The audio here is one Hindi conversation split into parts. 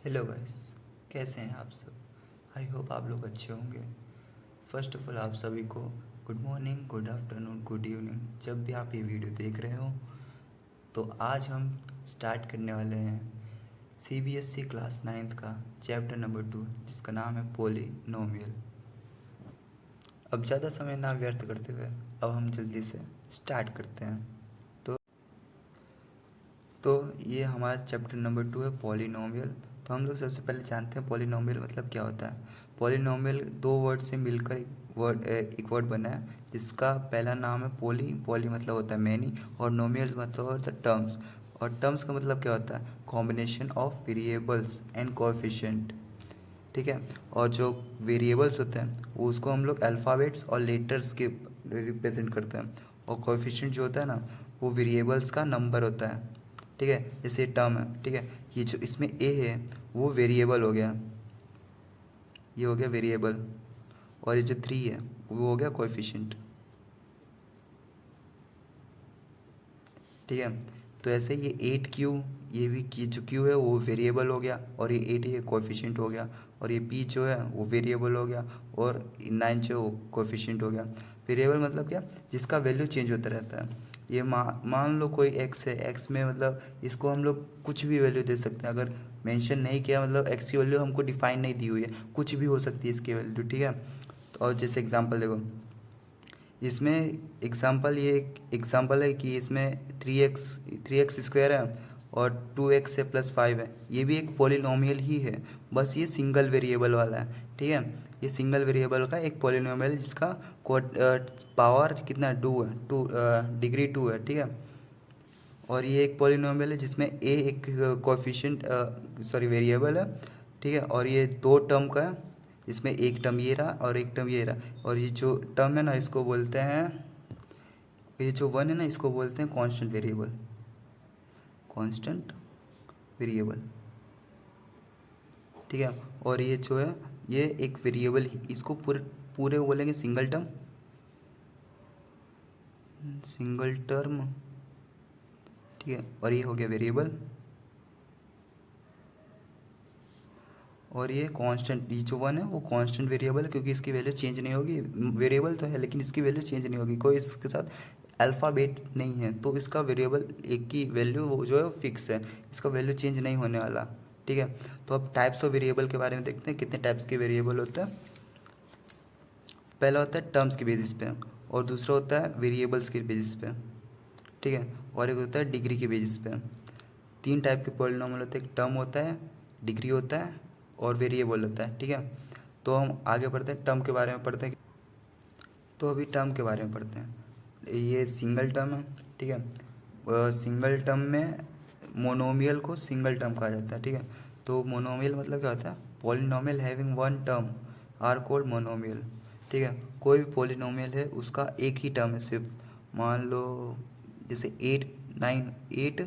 हेलो गाइस, कैसे हैं आप सब। आई होप आप लोग अच्छे होंगे। फर्स्ट ऑफ ऑल आप सभी को good morning, good afternoon, good evening, जब भी आप ये वीडियो देख रहे हो। तो आज हम स्टार्ट करने वाले हैं सीबीएसई क्लास 9th का चैप्टर नंबर 2, जिसका नाम है पोलिनोमियल। अब ज़्यादा समय ना व्यर्थ करते हुए अब हम जल्दी से स्टार्ट करते हैं। तो तो ये हमारा चैप्टर नंबर 2 है पॉलिनोमियल। तो हम लोग सबसे पहले जानते हैं पॉलिनोमियल मतलब क्या होता है। पॉलिनोमियल दो वर्ड से मिलकर एक वर्ड बना है, जिसका पहला नाम है पॉली। पॉली मतलब होता है मैनी, और नोमियल मतलब होता है टर्म्स। और टर्म्स का मतलब क्या होता है, combination of variables and coefficient. ठीक है। और जो वेरिएबल्स होते हैं वो उसको हम लोग अल्फ़ाबेट्स और लेटर्स के रिप्रेजेंट करते हैं। और कोएफिशिएंट जो होता है ना, वो वेरिएबल्स का नंबर होता है। ठीक है, जैसे टर्म है, ठीक है, ये जो इसमें ए है वो वेरिएबल हो गया, ये हो गया वेरिएबल। और ये जो 3 है वो हो गया कोएफिशिएंट। ठीक है। तो ऐसे ये 8Q, ये भी ये जो Q है वो वेरिएबल हो गया, और ये 8 ये कोएफिशिएंट हो गया। और ये P जो है वो वेरिएबल हो गया, और 9 जो है वो कोएफिशिएंट हो गया। वेरिएबल मतलब क्या, जिसका वैल्यू चेंज होता रहता है। ये मान लो कोई x है, x में मतलब इसको हम लोग कुछ भी वैल्यू दे सकते हैं। अगर मेंशन नहीं किया मतलब x की वैल्यू हमको डिफाइन नहीं दी हुई है, कुछ भी हो सकती है इसकी वैल्यू। ठीक है। तो और जैसे एग्जांपल देखो, इसमें एग्जांपल, ये एक एग्जांपल है कि इसमें 3x स्क्वायर है और 2x है प्लस 5 है। ये भी एक पॉलिनोमियल ही है, बस ये सिंगल वेरिएबल वाला है। ठीक है। ये सिंगल वेरिएबल का एक पॉलिनोमियल है, जिसका पावर कितना है, 2 है, 2 डिग्री 2 है। ठीक है। और ये एक पॉलिनोमियल है जिसमें a एक कोएफिशिएंट सॉरी वेरिएबल है। ठीक है। और ये दो टर्म का है, इसमें एक टर्म ये रहा और एक टर्म ये रहा। और ये जो टर्म है ना, इसको बोलते हैं, ये जो 1 है ना, इसको बोलते हैं कांस्टेंट वेरिएबल। Constant variable. ठीक है। और ये जो है ये एक वेरिएबल, इसको पूरे पूरे को बोलेंगे सिंगल टर्म, सिंगल टर्म। ठीक है। और ये हो गया वेरिएबल। और ये कांस्टेंट, ये जो 1 है वो कांस्टेंट वेरिएबल है, क्योंकि इसकी वैल्यू चेंज नहीं होगी। वेरिएबल तो है लेकिन इसकी वैल्यू चेंज नहीं होगी, कोई इसके साथ अल्फ़ाबेट नहीं है, तो इसका वेरिएबल एक की वैल्यू वो जो है फिक्स है, इसका वैल्यू चेंज नहीं होने वाला। ठीक है। तो अब टाइप्स ऑफ वेरिएबल के बारे में देखते हैं, कितने टाइप्स के वेरिएबल होते हैं। पहला होता है टर्म्स के बेसिस पे, और दूसरा होता है वेरिएबल्स के बेसिस पे। ठीक है। और एक होता है डिग्री के बेसिस पे। तीन टाइप के पॉलिनॉमियल होते हैं, एक टर्म होता है, डिग्री होता है, और वेरिएबल होता है। ठीक है। तो हम आगे बढ़ते हैं, टर्म के बारे में पढ़ते हैं। तो अभी टर्म के बारे में पढ़ते हैं। ये सिंगल टर्म है। ठीक है। सिंगल टर्म में मोनोमियल को सिंगल टर्म कहा जाता है। ठीक है। तो मोनोमियल मतलब क्या होता है, polynomial having one term are called monomial. ठीक है। कोई भी पॉलिनॉमियल है उसका एक ही टर्म है सिर्फ। मान लो जैसे 8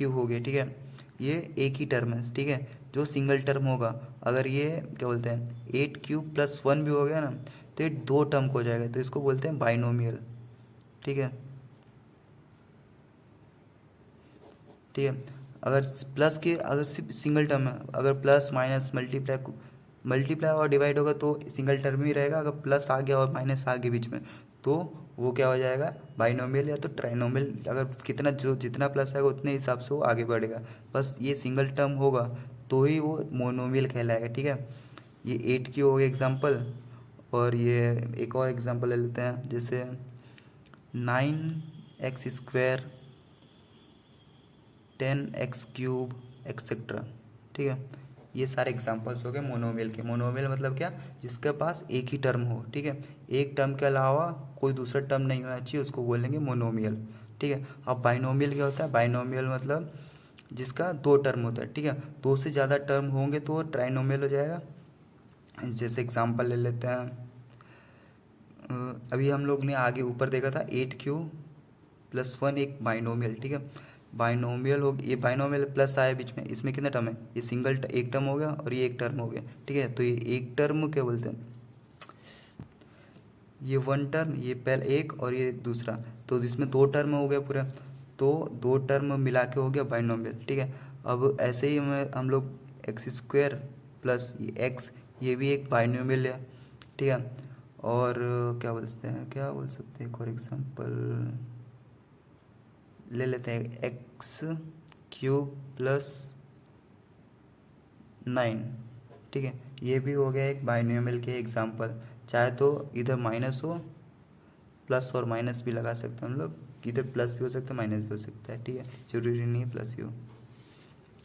हो गया। ठीक है। ये एक ही टर्म है। ठीक है। जो सिंगल टर्म होगा, अगर ये क्या बोलते हैं 8 क्यूब प्लस 1 भी हो गया ना, तो ये दो टर्म को हो जाएगा, तो इसको बोलते हैं बाइनोमियल। ठीक है। ठीक है। अगर प्लस के, अगर सिर्फ सिंगल टर्म है, अगर प्लस माइनस मल्टीप्लाई मल्टीप्लाई और डिवाइड होगा तो सिंगल टर्म ही रहेगा। अगर प्लस आ गया और माइनस आ गया बीच में, तो वो क्या हो जाएगा, बाइनोमियल या तो ट्राइनोमियल। अगर कितना जो जितना प्लस आएगा उतने हिसाब से वो आगे बढ़ेगा। बस ये सिंगल टर्म होगा तो ही वो मोनोमियल कहलाएगा। ठीक है। ये 8 की हो गई एग्जाम्पल। और ये एक और एग्जांपल ले लेते हैं, जैसे 9x² 10x³ एक्सेट्रा। ठीक है। ये सारे एग्जांपल्स हो गए मोनोमियल के। मोनोमियल मतलब क्या, जिसके पास एक ही टर्म हो। ठीक है। एक टर्म के अलावा कोई दूसरा टर्म नहीं होना चाहिए, उसको बोलेंगे मोनोमियल। ठीक है। अब बाइनोमियल क्या होता है, बाइनोमियल मतलब जिसका दो टर्म होता है। ठीक है। दो से ज़्यादा टर्म होंगे तो वो ट्राइनोमियल हो जाएगा। जैसे एग्जांपल ले लेते हैं, अभी हम लोग ने आगे ऊपर देखा था 8 क्यू प्लस 1 एक बाइनोमियल। ठीक है। बाइनोमियल हो, ये बाइनोमियल प्लस आया बीच में, इसमें कितने टर्म है, ये एक टर्म हो गया और ये एक टर्म हो गया। ठीक है। तो ये एक टर्म क्या बोलते हैं, ये वन टर्म, ये पहले एक और ये दूसरा, तो इसमें दो टर्म हो गया पूरा। तो दो टर्म मिला के हो गया बाइनोमियल। ठीक है। अब ऐसे ही हम लोग एक्स स्क्वायर प्लस ये एक्स, ये भी एक बाइनोमियल है, ठीक है। और क्या बोल सकते हैं एक और एग्जांपल ले लेते हैं, एक्स क्यूब प्लस 9, ठीक है। ये भी हो गया एक बाइनोमियल के एग्जांपल। चाहे तो इधर माइनस हो, प्लस और माइनस भी लगा सकते हैं हम लोग, इधर प्लस भी हो सकता है माइनस भी हो सकता है, ठीक है, जरूरी नहीं है प्लस ही हो।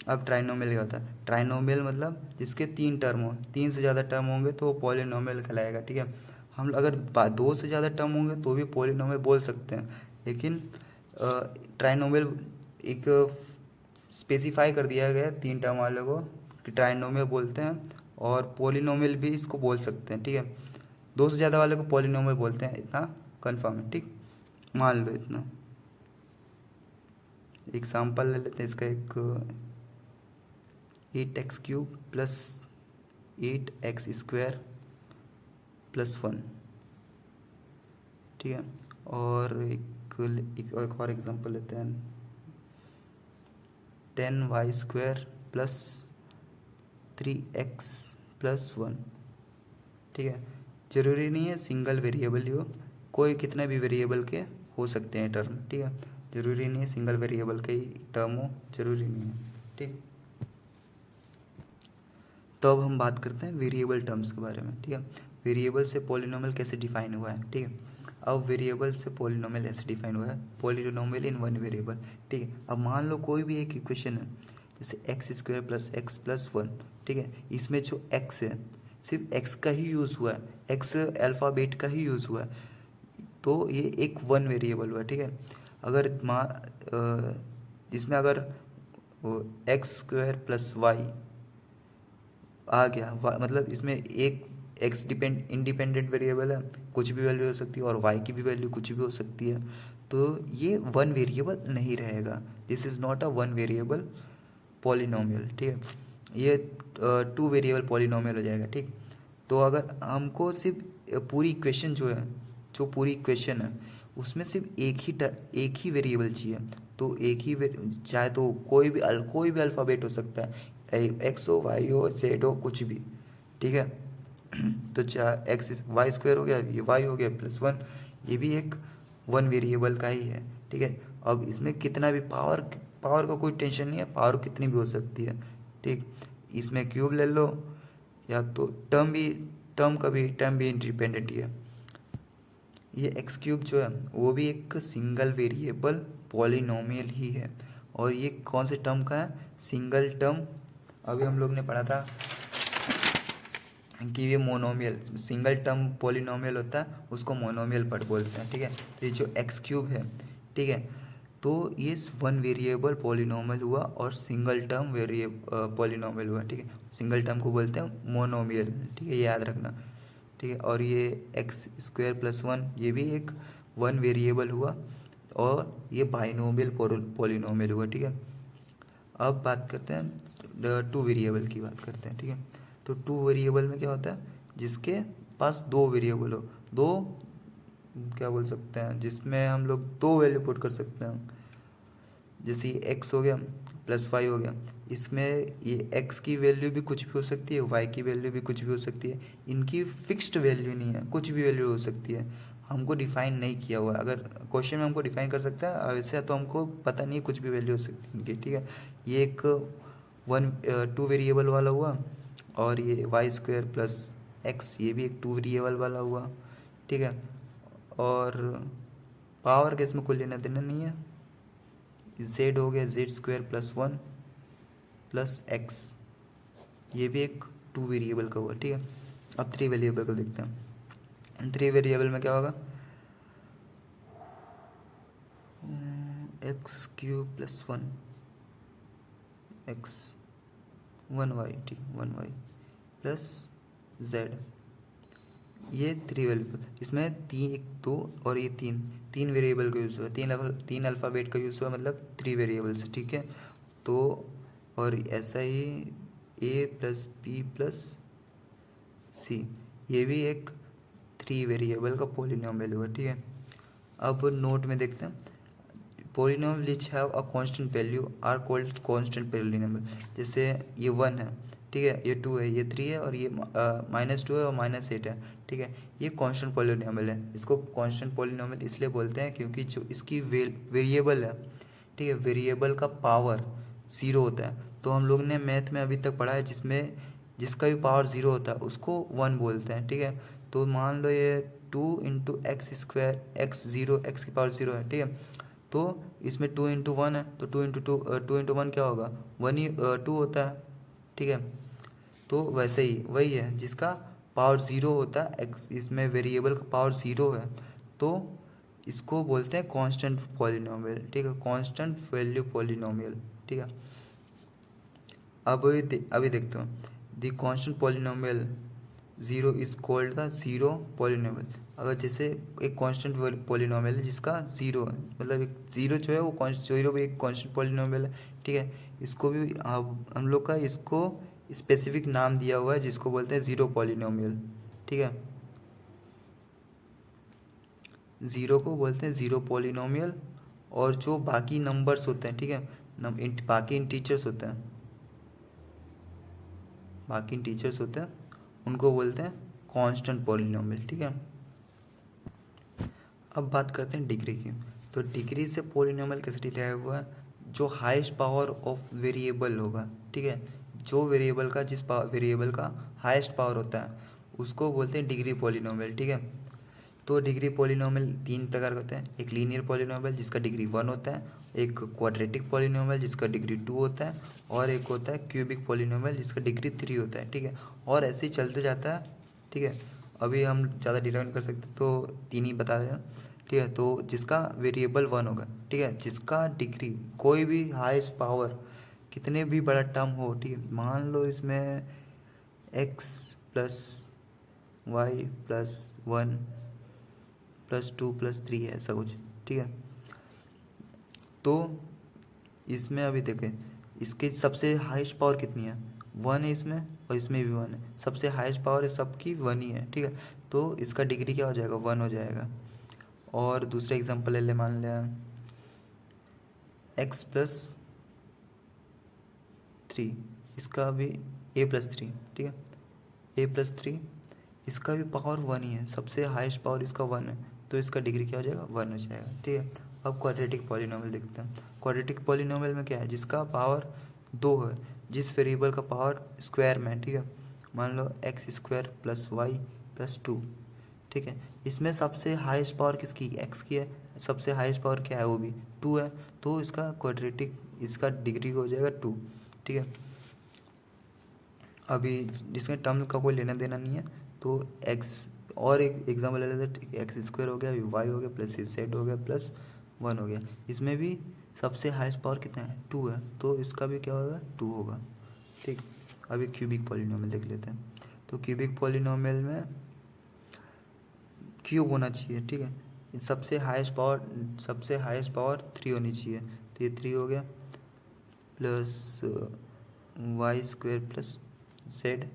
अब ट्राइनोमियल क्या होता है? ट्राइनोमियल मतलब जिसके 3 टर्म हो, 3 से ज़्यादा टर्म होंगे तो वो पॉलिनोमियल कहलाएगा, ठीक है। हम लोग अगर 2 से ज़्यादा टर्म होंगे तो भी पॉलिनोमियल बोल सकते हैं, लेकिन ट्राइनोमियल एक स्पेसिफाई कर दिया गया है 3 टर्म वाले को कि ट्राइनोमियल बोलते हैं, और पॉलिनोमियल भी इसको बोल सकते हैं, ठीक है। 2 से ज़्यादा वाले को पॉलिनोमियल बोलते हैं, इतना कन्फर्म है, ठीक, मान लो इतना। एग्जाम्पल ले लेते हैं इसका एक, 8x cube plus 8x square plus 1, ठीक है। और एक और एग्जांपल लेते हैं, 10y square plus 3x plus 1, ठीक है। ज़रूरी नहीं है सिंगल वेरिएबल ही हो, कोई कितने भी वेरिएबल के हो सकते हैं टर्म, ठीक है। ज़रूरी नहीं है सिंगल वेरिएबल के ही टर्म हो, ज़रूरी नहीं है, ठीक। तो अब हम बात करते हैं वेरिएबल टर्म्स के बारे में, ठीक है। वेरिएबल से पॉलिनोमियल कैसे डिफाइन हुआ है, ठीक है। अब वेरिएबल से पॉलिनोमियल ऐसे डिफाइन हुआ है, पॉलिनोमियल इन वन वेरिएबल, ठीक है। अब मान लो कोई भी एक इक्वेशन है, जैसे x square plus x plus 1, ठीक है। इसमें जो एक्स है सिर्फ एक्स का ही यूज़ हुआ है, एक्स अल्फ़ाबेट का ही यूज़ हुआ है, तो ये एक वन वेरिएबल हुआ, ठीक है। अगर इसमें अगर एक्स स्क्वायर प्लस वाई आ गया, मतलब इसमें एक एक्स इंडिपेंडेंट वेरिएबल है, कुछ भी वैल्यू हो सकती है, और वाई की भी वैल्यू कुछ भी हो सकती है, तो ये वन वेरिएबल नहीं रहेगा, this is not a one variable polynomial, ठीक है। ये 2 वेरिएबल पॉलिनोमियल हो जाएगा, ठीक। तो अगर हमको सिर्फ पूरी इक्वेशन जो पूरी इक्वेशन है उसमें सिर्फ एक ही वेरिएबल चाहिए, तो एक ही चाहे तो कोई भी अल्फ़ाबेट हो सकता है, एक्स हो, वाई हो, जेड हो, कुछ भी, ठीक है। तो चाहे एक्स वाई स्क्वायर हो गया, ये वाई हो गया प्लस 1, ये भी एक वन वेरिएबल का ही है, ठीक है। अब इसमें कितना भी पावर का कोई टेंशन नहीं है, पावर कितनी भी हो सकती है, ठीक। इसमें क्यूब ले लो, या तो टर्म भी इंडिपेंडेंट ही है। ये एक्स क्यूब जो है वो भी एक सिंगल वेरिएबल पॉलिनोमियल ही है, और ये कौन से टर्म का है? Single term. अभी हम लोग ने पढ़ा था कि ये मोनोमियल, सिंगल टर्म पॉलिनोमियल होता है उसको मोनोमियल पढ़ बोलते हैं, ठीक है। तो ये जो एक्स क्यूब है, ठीक है, तो ये वन वेरिएबल पॉलिनोमियल हुआ और सिंगल टर्म पॉलिनोमियल हुआ, ठीक है। सिंगल टर्म को बोलते हैं मोनोमियल, ठीक है, याद रखना, ठीक है। और ये एक्स स्क्वायर प्लस 1 ये भी एक वन वेरिएबल हुआ, और ये बाइनोमियल पॉलिनोमियल हुआ, ठीक है। अब बात करते हैं 2 वेरिएबल की बात करते हैं, ठीक है। तो 2 वेरिएबल में क्या होता है? जिसके पास 2 वेरिएबल हो, दो क्या बोल सकते हैं, जिसमें हम लोग 2 वैल्यू पुट कर सकते हैं, जैसे ये एक्स हो गया प्लस वाई हो गया, इसमें ये एक्स की वैल्यू भी कुछ भी हो सकती है, वाई की वैल्यू भी कुछ भी हो सकती है, इनकी फिक्स्ड वैल्यू नहीं है, कुछ भी वैल्यू हो सकती है, हमको डिफाइन नहीं किया हुआ है। अगर क्वेश्चन में हमको डिफाइन कर सकता है, वैसे तो हमको पता नहीं है, कुछ भी वैल्यू हो सकती है इनकी, ठीक है। ये एक 2 वेरिएबल वाला हुआ, और ये वाई स्क्वायर प्लस एक्स ये भी एक 2 वेरिएबल वाला हुआ, ठीक है। और पावर के इसमें कोई लेना देना नहीं है, जेड हो गया Z square plus 1 plus x, ये भी एक 2 वेरिएबल का हुआ, ठीक है। अब 3 वेरिएबल को देखते हैं। 3 वेरिएबल में क्या होगा? X cube plus 1 x 1 y, ठीक, 1 वाई प्लस जेड, ये 3 वेरिएबल, इसमें 2 और ये 3 वेरिएबल का यूज़ हुआ, 3 अल्फ़ाबेट का यूज़ हुआ, मतलब 3 वेरिएबल्स, ठीक है। तो और ऐसा ही ए प्लस बी प्लस सी, ये भी एक 3 वेरिएबल का पॉलिनोमियल हुआ, ठीक है। अब नोट में देखते हैं, polynomial which have a constant value are called constant polynomial. जैसे ये 1 है, ठीक है, ये 2 है, ये 3 है, और ये -2 है और -8 है, ठीक है। ये कांस्टेंट पॉलिनोमियल है। इसको कांस्टेंट पॉलिनोमियल इसलिए बोलते हैं क्योंकि जो इसकी वेरिएबल है, ठीक है, वेरिएबल का पावर 0 होता है। तो हम लोग ने मैथ में अभी तक पढ़ा है जिसमें जिसका भी पावर 0 होता है उसको 1 बोलते हैं, ठीक है। तो मान लो ये 2 × x², x 0, x की पावर 0 है, ठीक है। तो इसमें 2 × 1 है, तो 2 × 1 क्या होगा, 1 ही 2 होता है, ठीक है। तो वैसे ही वही है जिसका पावर 0 होता है, एक्स इसमें वेरिएबल का पावर 0 है, तो इसको बोलते हैं कांस्टेंट पॉलिनोमियल, ठीक है, कांस्टेंट वैल्यू पॉलिनोमियल, ठीक है। अभी देखते हैं, the constant polynomial 0 is called the zero polynomial. अगर जैसे एक कांस्टेंट पॉलिनोमियल है जिसका 0 है, मतलब एक 0 जो है वो 0 भी एक कांस्टेंट पॉलिनोमियल है, ठीक है। इसको भी हम लोग का इसको स्पेसिफिक नाम दिया हुआ है जिसको बोलते हैं जीरो पॉलिनोमियल, ठीक है। ज़ीरो को बोलते हैं ज़ीरो पॉलिनोमियल, और जो बाकी नंबर्स होते हैं, ठीक है, बाकी इंटीजर्स होते हैं, बाकी इंटीजर्स होते हैं उनको बोलते हैं कांस्टेंट पॉलिनोमियल, ठीक है। अब बात करते हैं डिग्री की। तो डिग्री से पॉलिनोमियल कैसे डिराइव हुआ है, जो हाईएस्ट पावर ऑफ वेरिएबल होगा, ठीक है, जो वेरिएबल का जिस वेरिएबल का हाईएस्ट पावर होता है उसको बोलते हैं डिग्री पॉलिनोमियल, ठीक है। तो डिग्री पॉलिनोमियल 3 प्रकार के होते हैं, एक लीनियर पॉलिनोमियल जिसका डिग्री 1 होता है, एक क्वाड्रेटिक पॉलिनोमियल जिसका डिग्री 2 होता है, और एक होता है क्यूबिक पॉलिनोमियल जिसका डिग्री 3 होता है, ठीक है। और ऐसे ही चलते जाता है, ठीक है। अभी हम ज़्यादा डिराइव नहीं कर सकते तो 3 ही बता रहे हैं, ठीक है। तो जिसका वेरिएबल 1 होगा, ठीक है, जिसका डिग्री कोई भी हाईएस्ट पावर कितने भी बड़ा टर्म हो, ठीक है, मान लो इसमें x + y + 1 + 2 + 3 है, ऐसा कुछ, ठीक है। तो इसमें अभी देखें, इसकी सबसे हाईएस्ट पावर कितनी है, 1 है इसमें, और इसमें भी 1 है, सबसे हाईएस्ट पावर है सबकी 1 ही है, ठीक है। तो इसका डिग्री क्या हो जाएगा, 1 हो जाएगा। और दूसरे एग्जांपल ले ले, मान लें x + 3, इसका भी a + 3, ठीक है, a + 3, इसका भी पावर 1 ही है, सबसे हाईएस्ट पावर इसका 1 है, तो इसका डिग्री क्या हो जाएगा, 1 हो जाएगा, ठीक है। अब क्वाड्रेटिक पॉलिनोमियल देखते हैं। क्वाड्रेटिक पॉलिनोमियल में क्या है, जिसका पावर 2 है, जिस वेरिएबल का पावर स्क्वायर में, ठीक है, मान लो x² + y + 2, ठीक है। इसमें सबसे हाईएस्ट पावर किसकी, x की है, सबसे हाईएस्ट पावर क्या है, वो भी 2 है, तो इसका क्वाड्रेटिक इसका डिग्री हो जाएगा 2, ठीक है। अभी जिसमें टर्म का कोई लेना देना नहीं है, तो x, और एक एग्जाम्पल ले लेते हैं, x² हो गया, y हो गया, +z हो गया, +1 हो गया, इसमें भी सबसे हाईएस्ट पावर कितना है, 2 है, तो इसका भी क्या होगा, 2 होगा, ठीक। अभी क्यूबिक पॉलिनोमियल देख लेते हैं। तो क्यूबिक पॉलिनोमियल में क्यूब होना चाहिए, ठीक है, सबसे हाईएस्ट पावर 3 होनी चाहिए, तो ये 3 हो गया, +y² + z²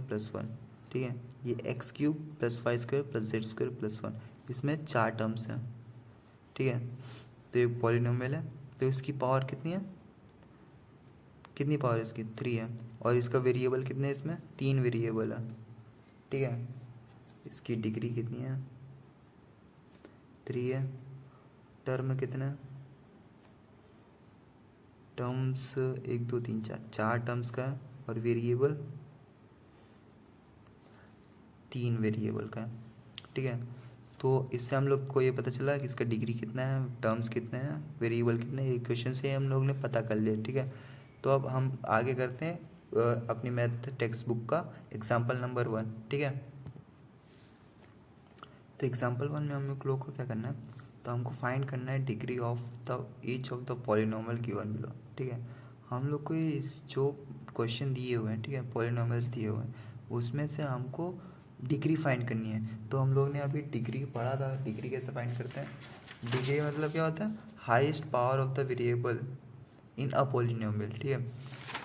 +1, ठीक है। ये x³ + y² + z² +1, इसमें 4 टर्म्स हैं, ठीक है। तो एक पॉलिनोमियल है, तो इसकी पावर कितनी है, कितनी पावर है इसकी, 3 है, और इसका वेरिएबल कितने हैं, इसमें 3 वेरिएबल है, ठीक है। इसकी डिग्री कितनी है, 3 है। टर्म कितने, टर्म्स 1 2 3 4, 4 टर्म्स का है, और वेरिएबल 3 वेरिएबल का है, ठीक है। तो इससे हम लोग को ये पता चला कि इसका डिग्री कितना है, टर्म्स कितने हैं, वेरिएबल कितने हैं, इक्वेशन से हम लोग ने पता कर लिया, ठीक है। तो अब हम आगे करते हैं अपनी मैथ टेक्स्ट बुक का एग्जाम्पल नंबर 1, ठीक है। तो एग्जाम्पल 1 में हम लोग को क्या करना है, तो हमको फाइंड करना है degree of the each of the polynomial given below, ठीक है। हम लोग को इस जो क्वेश्चन दिए हुए हैं, ठीक है, पॉलिनोमियल्स दिए हुए हैं, उसमें से हमको डिग्री फाइंड करनी है। तो हम लोग ने अभी डिग्री पढ़ा था, डिग्री कैसे फाइंड करते हैं, डिग्री मतलब क्या होता है, highest power of the variable in a polynomial, ठीक है।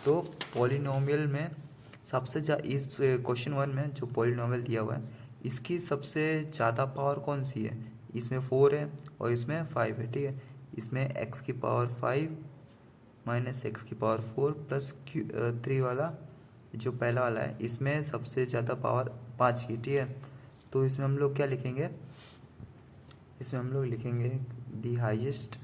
तो पॉलिनोमियल में सबसे इस क्वेश्चन 1 में जो पॉलिनोमियल दिया हुआ है, इसकी सबसे ज़्यादा पावर कौन सी है, इसमें 4 है और इसमें 5 है, ठीक है। इसमें x की पावर 5 माइनस एक्स की पावर 4 प्लस 3 वाला जो पहला वाला है इसमें सबसे ज़्यादा पावर 5 की, ठीक है। तो इसमें हम लोग क्या लिखेंगे, इसमें हम लोग लिखेंगे दी हाईएस्ट,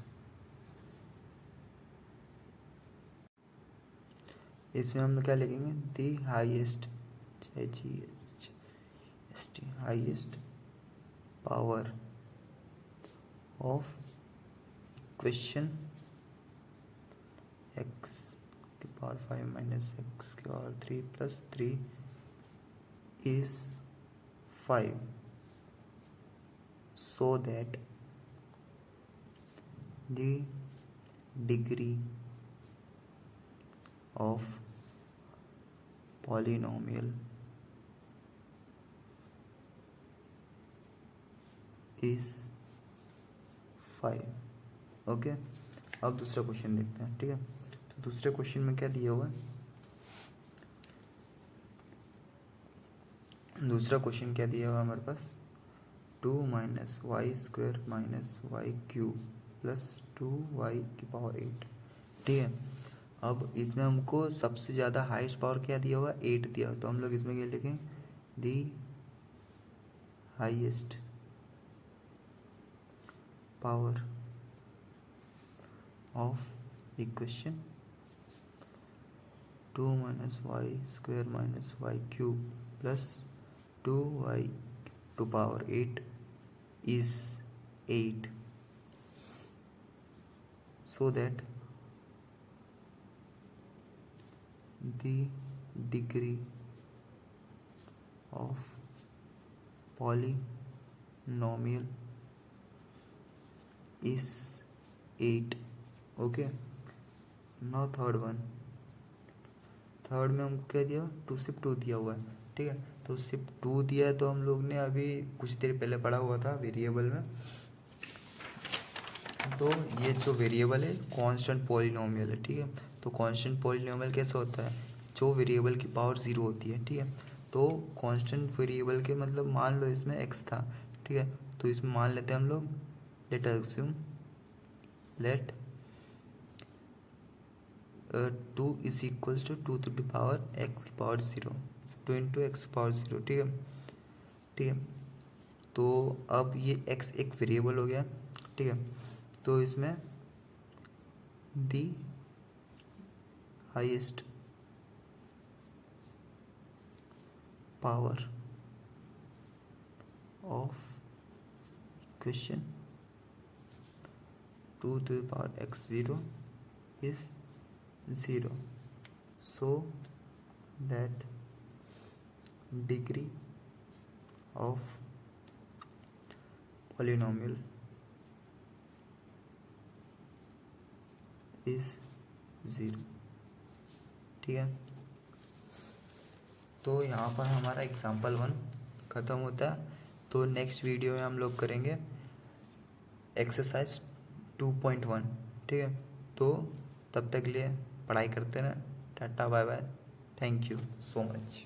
इसमें हम लोग क्या लिखेंगे, the highest highest power of equation x की पावर 5 माइनस एक्स की power 3 plus 3 is 5 so that the degree of polynomial is 5। Okay, अब दूसरा क्वेश्चन देखते हैं, ठीक है। तो दूसरे क्वेश्चन में क्या दिया हुआ है, दूसरा क्वेश्चन क्या दिया हुआ है हमारे पास, 2 minus y square minus y cube plus 2y की पावर 8, ठीक है। अब इसमें हमको सबसे ज़्यादा हाईएस्ट पावर क्या दिया हुआ है, 8 दिया, तो हम लोग इसमें क्या लिखें, the highest power of equation 2 minus y square minus y cube plus 2y to power 8 is 8 so that the degree of polynomial is 8। Okay, now third one, third में हमको क्या दिया, 2 शिफ्ट 2 दिया हुआ है, ठीक है। तो शिफ्ट 2 दिया है, तो हम लोग ने अभी कुछ देर पहले पढ़ा हुआ था वेरिएबल में, तो ये जो वेरिएबल है कांस्टेंट पॉलिनोमियल है, ठीक है। तो कांस्टेंट पॉलिनोमियल कैसे होता है, जो वेरिएबल की पावर 0 होती है, ठीक है। तो कांस्टेंट वेरिएबल के मतलब मान लो इसमें x था, ठीक है। तो इसमें मान लेते हैं हम लोग, let assume let 2 is equals to 2 to the power x की पावर 0, 2 इंटू एक्स पावर 0, ठीक है, ठीक है। तो अब ये x एक वेरिएबल हो गया, ठीक है। तो इसमें दी highest power of equation 2 to the power x0 is 0 so that degree of polynomial is 0, ठीक है। तो यहाँ पर हमारा एग्जाम्पल 1 ख़त्म होता है। तो नेक्स्ट वीडियो में हम लोग करेंगे एक्सरसाइज 2.1, ठीक है। तो तब तक लिए पढ़ाई करते रहें, टाटा bye bye, thank you so much.